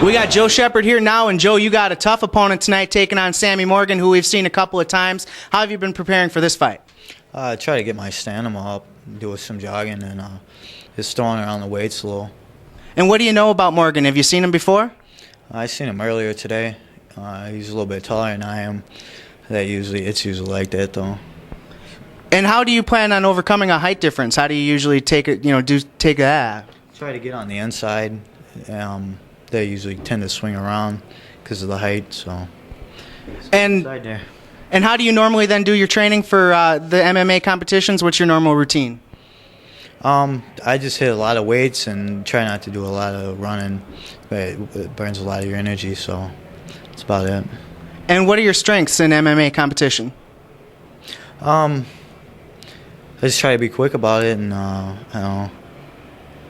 We got Joe Sheppard here now, and Joe, you got a tough opponent tonight taking on Sammy Morgan, who we've seen a couple of times. How have you been preparing for this fight? I try to get my stamina up, do some jogging, and just throwing around the weights a little. And what do you know about Morgan? Have you seen him before? I seen him earlier today. He's a little bit taller than I am. It's usually like that though. And how do you plan on overcoming a height difference? How do you usually take it? Take that. Try to get on the inside. They usually tend to swing around because of the height. So. And how do you normally then do your training for the MMA competitions? What's your normal routine? I just hit a lot of weights and try not to do a lot of running. It burns a lot of your energy, so that's about it. And what are your strengths in MMA competition? I just try to be quick about it, and I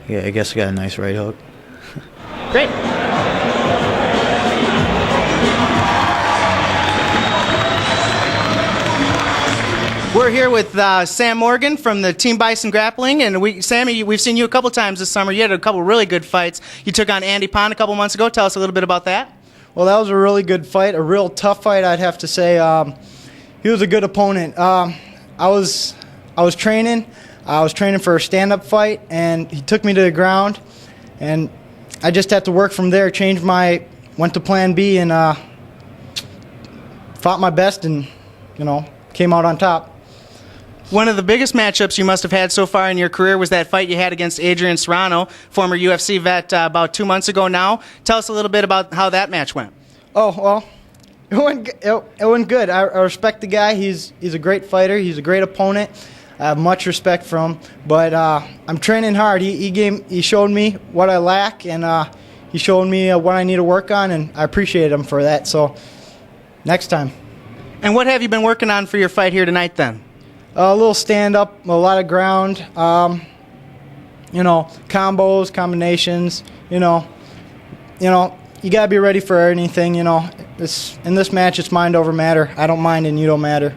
guess I got a nice right hook. Great. We're here with Sam Morgan from the Team Bison Grappling, and Sammy, we've seen you a couple times this summer. You had a couple really good fights. You took on Andy Pond a couple months ago. Tell us a little bit about that. Well, that was a really good fight, a real tough fight, I'd have to say. He was a good opponent. I was training for a stand-up fight, and he took me to the ground, and I just had to work from there. Went to Plan B, and fought my best, and came out on top. One of the biggest matchups you must have had so far in your career was that fight you had against Adrian Serrano, former UFC vet, about 2 months ago now. Tell us a little bit about how that match went. Oh, well, it went good. I respect the guy. He's a great fighter. He's a great opponent. I have much respect for him. But I'm training hard. He showed me what I lack, and he showed me what I need to work on, and I appreciate him for that. So next time. And what have you been working on for your fight here tonight then? A little stand-up, a lot of ground, combos, combinations, you got to be ready for anything, in this match, it's mind over matter. I don't mind and you don't matter.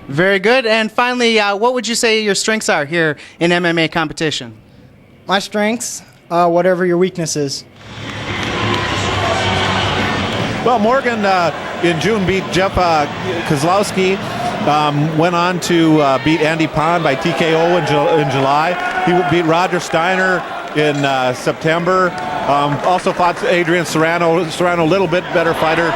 Very good. And finally, what would you say your strengths are here in MMA competition? My strengths, whatever your weakness is. Well, Morgan in June beat Jeff Kozlowski. Went on to beat Andy Pond by TKO in July. He beat Roger Steiner in September. Also fought Adrian Serrano. Serrano, a little bit better fighter.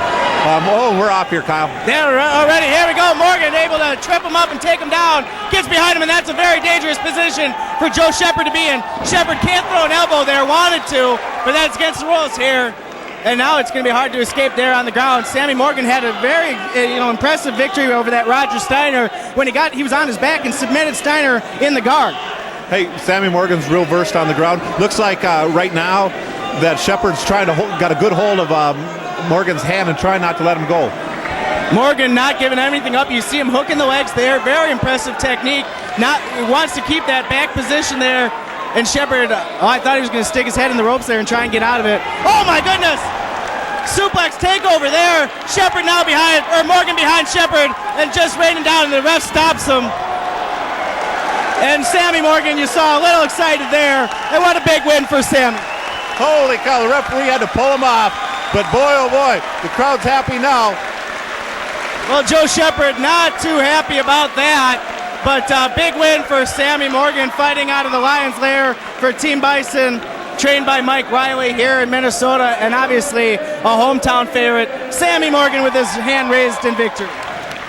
We're off here, Kyle. There already. Here we go. Morgan able to trip him up and take him down. Gets behind him, and that's a very dangerous position for Joe Sheppard to be in. Sheppard can't throw an elbow there. Wanted to, but that's against the rules here. And now it's going to be hard to escape there on the ground. Sammy Morgan had a very impressive victory over that Roger Steiner when he was on his back and submitted Steiner in the guard. Hey, Sammy Morgan's real versed on the ground. Looks like right now that Sheppard's got a good hold of Morgan's hand and trying not to let him go. Morgan not giving anything up. You see him hooking the legs there. Very impressive technique. Wants to keep that back position there. And Sheppard, I thought he was going to stick his head in the ropes there and try and get out of it. Oh my goodness! Suplex takeover there. Sheppard now Morgan behind Sheppard and just raining down, and the ref stops him. And Sammy Morgan, you saw a little excited there. And what a big win for Sammy. Holy cow, the referee had to pull him off. But boy, oh boy, the crowd's happy now. Well, Joe Sheppard not too happy about that. But big win for Sammy Morgan, fighting out of the Lions Lair for Team Bison, trained by Mike Riley here in Minnesota, and obviously a hometown favorite, Sammy Morgan, with his hand raised in victory.